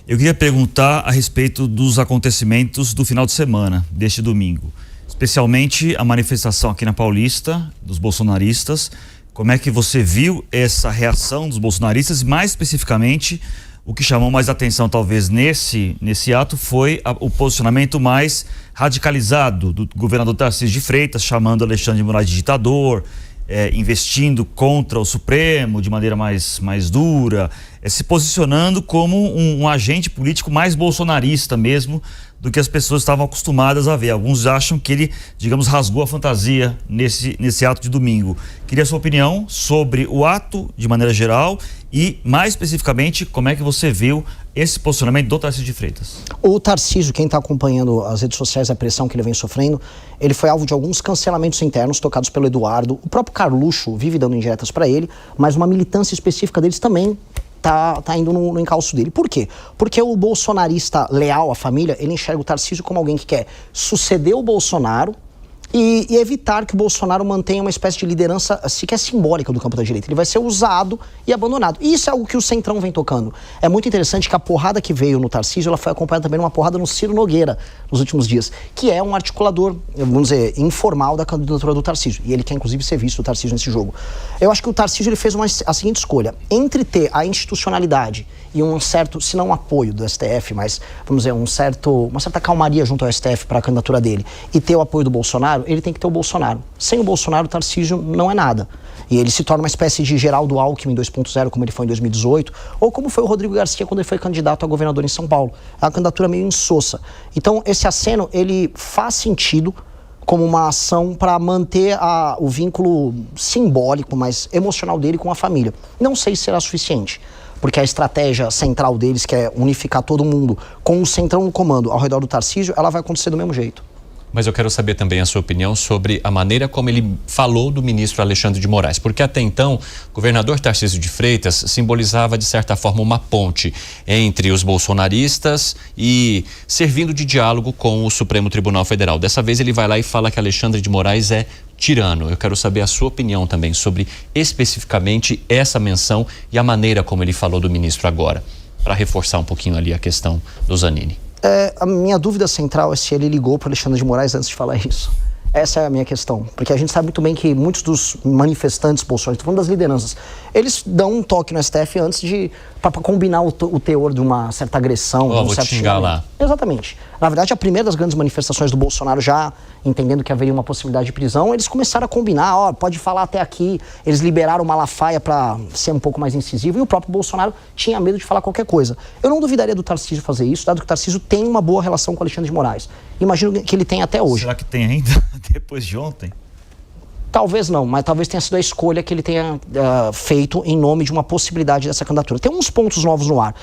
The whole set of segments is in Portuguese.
Eu queria perguntar a respeito dos acontecimentos do final de semana, deste domingo. Especialmente a manifestação aqui na Paulista, dos bolsonaristas. Como é que você viu essa reação dos bolsonaristas? E mais especificamente, o que chamou mais atenção talvez nesse ato foi o posicionamento mais radicalizado do governador Tarcísio de Freitas, chamando Alexandre de Moraes de ditador, investindo contra o Supremo de maneira mais dura, se posicionando como um agente político mais bolsonarista mesmo do que as pessoas estavam acostumadas a ver. Alguns acham que ele, digamos, rasgou a fantasia nesse ato de domingo. Queria a sua opinião sobre o ato de maneira geral e, mais especificamente, como é que você viu esse posicionamento do Tarcísio de Freitas. O Tarcísio, quem está acompanhando as redes sociais, a pressão que ele vem sofrendo, ele foi alvo de alguns cancelamentos internos tocados pelo Eduardo. O próprio Carluxo vive dando indiretas para ele, mas uma militância específica deles também tá indo no encalço dele. Por quê? Porque o bolsonarista leal à família, ele enxerga o Tarcísio como alguém que quer suceder o Bolsonaro e evitar que o Bolsonaro mantenha uma espécie de liderança sequer simbólica do campo da direita. Ele vai ser usado e abandonado. E isso é algo que o Centrão vem tocando. É muito interessante que a porrada que veio no Tarcísio, ela foi acompanhada também de uma porrada no Ciro Nogueira nos últimos dias, que é um articulador, vamos dizer, informal da candidatura do Tarcísio. E ele quer, inclusive, ser visto, o Tarcísio, nesse jogo. Eu acho que o Tarcísio ele fez a seguinte escolha. Entre ter a institucionalidade e um certo, se não apoio do STF, mas, vamos dizer, uma certa calmaria junto ao STF para a candidatura dele, e ter o apoio do Bolsonaro, ele tem que ter o Bolsonaro. Sem o Bolsonaro, o Tarcísio não é nada. E ele se torna uma espécie de Geraldo Alckmin 2.0, como ele foi em 2018, ou como foi o Rodrigo Garcia quando ele foi candidato a governador em São Paulo. É uma candidatura meio insossa. Então, esse aceno, ele faz sentido como uma ação para manter o vínculo simbólico, mas emocional dele com a família. Não sei se será suficiente, porque a estratégia central deles, que é unificar todo mundo com o Centrão no comando ao redor do Tarcísio, ela vai acontecer do mesmo jeito. Mas eu quero saber também a sua opinião sobre a maneira como ele falou do ministro Alexandre de Moraes, porque até então o governador Tarcísio de Freitas simbolizava de certa forma uma ponte entre os bolsonaristas e servindo de diálogo com o Supremo Tribunal Federal. Dessa vez ele vai lá e fala que Alexandre de Moraes é tirano. Eu quero saber a sua opinião também sobre especificamente essa menção e a maneira como ele falou do ministro agora, para reforçar um pouquinho ali a questão do Zanini. A minha dúvida central é se ele ligou para Alexandre de Moraes antes de falar isso. Essa é a minha questão, porque a gente sabe muito bem que muitos dos manifestantes bolsonaristas, estou falando das lideranças, eles dão um toque no STF antes para combinar o teor de uma certa agressão. Vou te xingar lá. Exatamente. Na verdade, a primeira das grandes manifestações do Bolsonaro, já entendendo que haveria uma possibilidade de prisão, eles começaram a combinar, pode falar até aqui. Eles liberaram o Malafaia para ser um pouco mais incisivo e o próprio Bolsonaro tinha medo de falar qualquer coisa. Eu não duvidaria do Tarcísio fazer isso, dado que o Tarcísio tem uma boa relação com o Alexandre de Moraes. Imagino que ele tem até hoje. Será que tem ainda, depois de ontem? Talvez não, mas talvez tenha sido a escolha que ele tenha feito em nome de uma possibilidade dessa candidatura. Tem uns pontos novos no ar.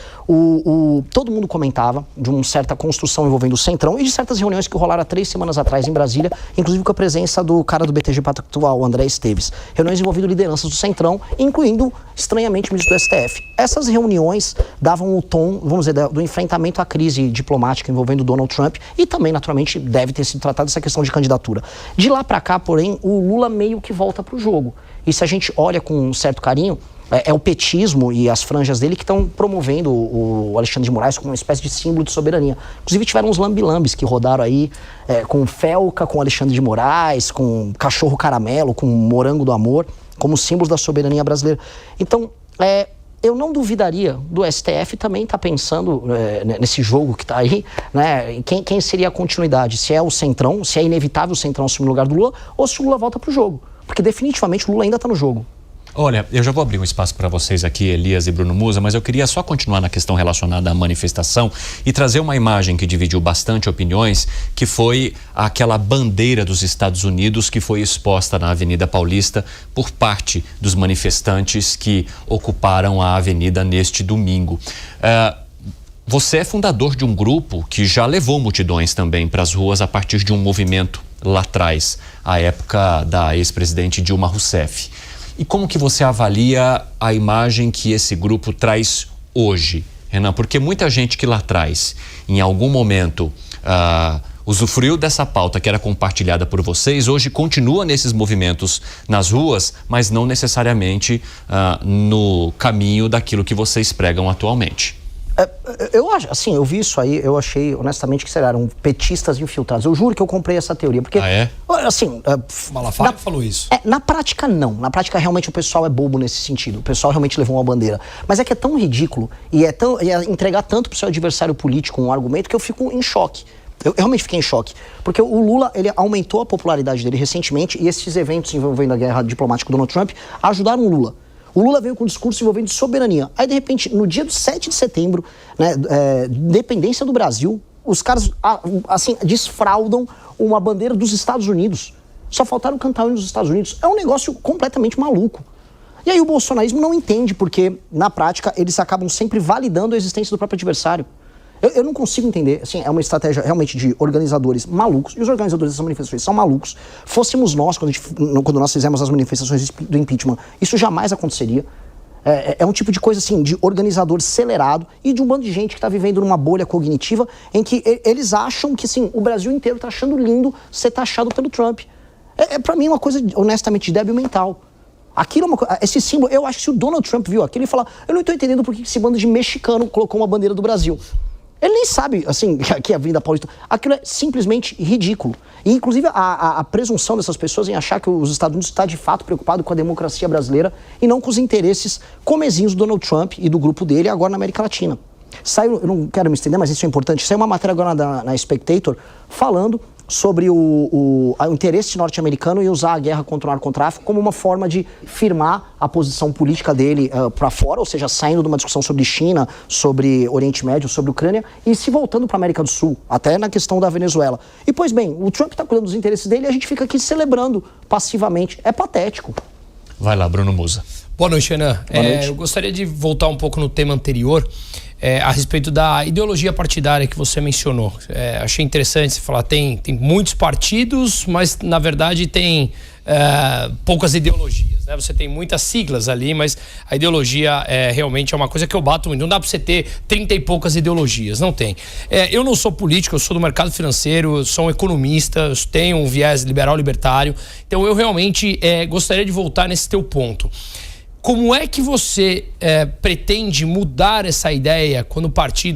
Todo mundo comentava de uma certa construção envolvendo o Centrão e de certas reuniões que rolaram há 3 semanas atrás em Brasília, inclusive com a presença do cara do BTG Pactual, o André Esteves. Reuniões envolvendo lideranças do Centrão, incluindo, estranhamente, o ministro do STF. Essas reuniões davam o tom, vamos dizer, do enfrentamento à crise diplomática envolvendo Donald Trump e também, naturalmente, deve ter sido tratada essa questão de candidatura. De lá para cá, porém, o Lula meio que volta para o jogo. E se a gente olha com um certo carinho, é o petismo e as franjas dele que estão promovendo o Alexandre de Moraes como uma espécie de símbolo de soberania. Inclusive tiveram uns lambilambes que rodaram aí com Felca, com Alexandre de Moraes, com cachorro caramelo, com morango do amor, como símbolos da soberania brasileira. Então, eu não duvidaria do STF também estar pensando nesse jogo que está aí, né? Quem seria a continuidade? Se é o Centrão, se é inevitável o Centrão assumir o lugar do Lula, ou se o Lula volta para o jogo. Porque definitivamente o Lula ainda está no jogo. Olha, eu já vou abrir um espaço para vocês aqui, Elias e Bruno Musa, mas eu queria só continuar na questão relacionada à manifestação e trazer uma imagem que dividiu bastante opiniões, que foi aquela bandeira dos Estados Unidos que foi exposta na Avenida Paulista por parte dos manifestantes que ocuparam a avenida neste domingo. Você é fundador de um grupo que já levou multidões também para as ruas a partir de um movimento lá atrás, à época da ex-presidente Dilma Rousseff. E como que você avalia a imagem que esse grupo traz hoje, Renan? Porque muita gente que lá atrás, em algum momento, usufruiu dessa pauta que era compartilhada por vocês, hoje continua nesses movimentos nas ruas, mas não necessariamente no caminho daquilo que vocês pregam atualmente. Eu acho, assim, eu vi isso aí, eu achei, honestamente, que eram petistas infiltrados. Eu juro que eu comprei essa teoria, porque... Ah, é? Assim... Malafaia falou isso. Na prática, não. Na prática, realmente, o pessoal é bobo nesse sentido. O pessoal realmente levou uma bandeira. Mas é que é tão ridículo e é entregar tanto pro seu adversário político um argumento que eu fico em choque. Eu realmente fiquei em choque. Porque o Lula, ele aumentou a popularidade dele recentemente e esses eventos envolvendo a guerra diplomática do Donald Trump ajudaram o Lula. O Lula veio com um discurso envolvendo soberania. Aí, de repente, no dia do 7 de setembro, né, independência do Brasil, os caras, assim, desfraudam uma bandeira dos Estados Unidos. Só faltaram cantar o hino dos Estados Unidos. É um negócio completamente maluco. E aí o bolsonarismo não entende, porque, na prática, eles acabam sempre validando a existência do próprio adversário. Eu não consigo entender, assim, é uma estratégia realmente de organizadores malucos, e os organizadores dessas manifestações são malucos. Fôssemos nós, quando nós fizemos as manifestações do impeachment, isso jamais aconteceria. É um tipo de coisa, assim, de organizador acelerado e de um bando de gente que está vivendo numa bolha cognitiva em que eles acham que, assim, o Brasil inteiro está achando lindo ser taxado pelo Trump. Para mim, uma coisa, honestamente, de débil mental. Aquilo é uma coisa, esse símbolo, eu acho que se o Donald Trump viu aquilo, ele fala, eu não estou entendendo por que esse bando de mexicano colocou uma bandeira do Brasil. Ele nem sabe, assim, que a Avenida Paulista... Aquilo é simplesmente ridículo. E, inclusive, a presunção dessas pessoas em achar que os Estados Unidos está, de fato, preocupado com a democracia brasileira e não com os interesses comezinhos do Donald Trump e do grupo dele agora na América Latina. Saiu, eu não quero me estender, mas isso é importante, saiu uma matéria agora na Spectator falando sobre o interesse norte-americano em usar a guerra contra o narcotráfico como uma forma de firmar a posição política dele para fora, ou seja, saindo de uma discussão sobre China, sobre Oriente Médio, sobre Ucrânia, e se voltando para a América do Sul, até na questão da Venezuela. E, pois bem, o Trump está cuidando dos interesses dele e a gente fica aqui celebrando passivamente. É patético. Vai lá, Bruno Musa. Boa noite, Renan. Boa noite. Eu gostaria de voltar um pouco no tema anterior, a respeito da ideologia partidária que você mencionou. Achei interessante você falar, tem muitos partidos, mas na verdade tem poucas ideologias, né? Você tem muitas siglas ali, mas a ideologia realmente é uma coisa que eu bato muito. Não dá para você ter 30 e poucas ideologias, não tem. Eu não sou político, eu sou do mercado financeiro, sou um economista, tenho um viés liberal-libertário, então eu realmente gostaria de voltar nesse teu ponto. Como é que você pretende mudar essa ideia quando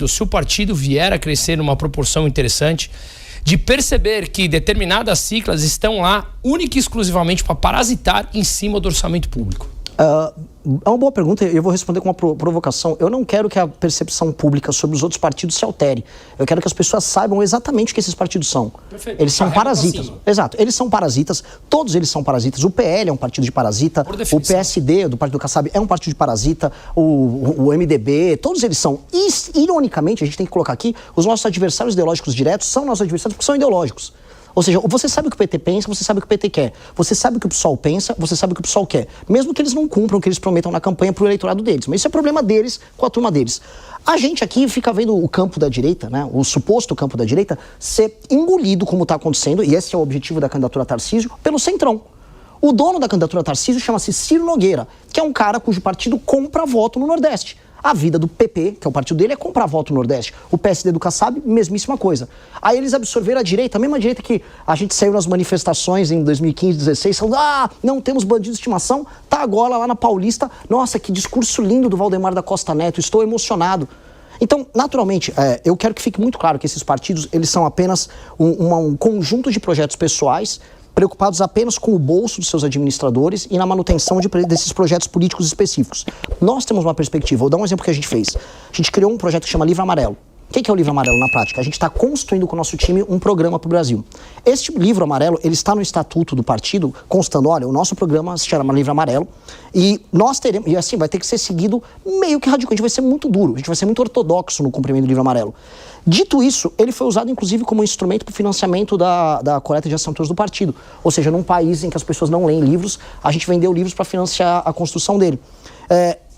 se o partido vier a crescer numa proporção interessante, de perceber que determinadas siglas estão lá única e exclusivamente para parasitar em cima do orçamento público? É uma boa pergunta e eu vou responder com uma provocação. Eu não quero que a percepção pública sobre os outros partidos se altere. Eu quero que as pessoas saibam exatamente o que esses partidos são. Perfeito. Eles são parasitas. Exato, eles são parasitas, todos eles são parasitas. O PL é um partido de parasita, o PSD, do Partido do Kassab, é um partido de parasita, o MDB, todos eles são. E, ironicamente, a gente tem que colocar aqui, os nossos adversários ideológicos diretos são nossos adversários porque são ideológicos. Ou seja, você sabe o que o PT pensa, você sabe o que o PT quer. Você sabe o que o PSOL pensa, você sabe o que o PSOL quer. Mesmo que eles não cumpram o que eles prometam na campanha para o eleitorado deles. Mas isso é problema deles com a turma deles. A gente aqui fica vendo o campo da direita, né, o suposto campo da direita, ser engolido, como está acontecendo, e esse é o objetivo da candidatura Tarcísio, pelo Centrão. O dono da candidatura Tarcísio chama-se Ciro Nogueira, que é um cara cujo partido compra voto no Nordeste. A vida do PP, que é o partido dele, é comprar voto no Nordeste. O PSD do Kassab, mesmíssima coisa. Aí eles absorveram a direita, a mesma direita que a gente saiu nas manifestações em 2015, 2016, falando, não temos bandidos de estimação, tá agora lá na Paulista. Nossa, que discurso lindo do Valdemar da Costa Neto, estou emocionado. Então, naturalmente, eu quero que fique muito claro que esses partidos, eles são apenas um conjunto de projetos pessoais, preocupados apenas com o bolso dos seus administradores e na manutenção desses projetos políticos específicos. Nós temos uma perspectiva, vou dar um exemplo que a gente fez. A gente criou um projeto que chama Livro Amarelo. O que é o Livro Amarelo na prática? A gente está construindo com o nosso time um programa para o Brasil. Este Livro Amarelo, ele está no estatuto do partido, constando, olha, o nosso programa se chama Livro Amarelo e nós teremos, e assim, vai ter que ser seguido meio que radical, a gente vai ser muito duro, a gente vai ser muito ortodoxo no cumprimento do Livro Amarelo. Dito isso, ele foi usado inclusive como instrumento para o financiamento da coleta de assinaturas do partido. Ou seja, num país em que as pessoas não leem livros, a gente vendeu livros para financiar a construção dele.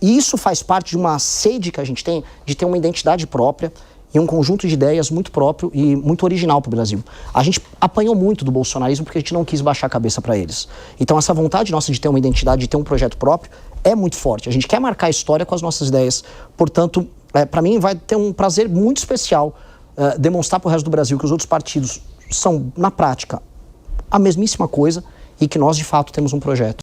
E isso faz parte de uma sede que a gente tem de ter uma identidade própria e um conjunto de ideias muito próprio e muito original para o Brasil. A gente apanhou muito do bolsonarismo porque a gente não quis baixar a cabeça para eles. Então essa vontade nossa de ter uma identidade, de ter um projeto próprio, é muito forte. A gente quer marcar a história com as nossas ideias. Portanto, para mim vai ter um prazer muito especial demonstrar para o resto do Brasil que os outros partidos são, na prática, a mesmíssima coisa e que nós, de fato, temos um projeto.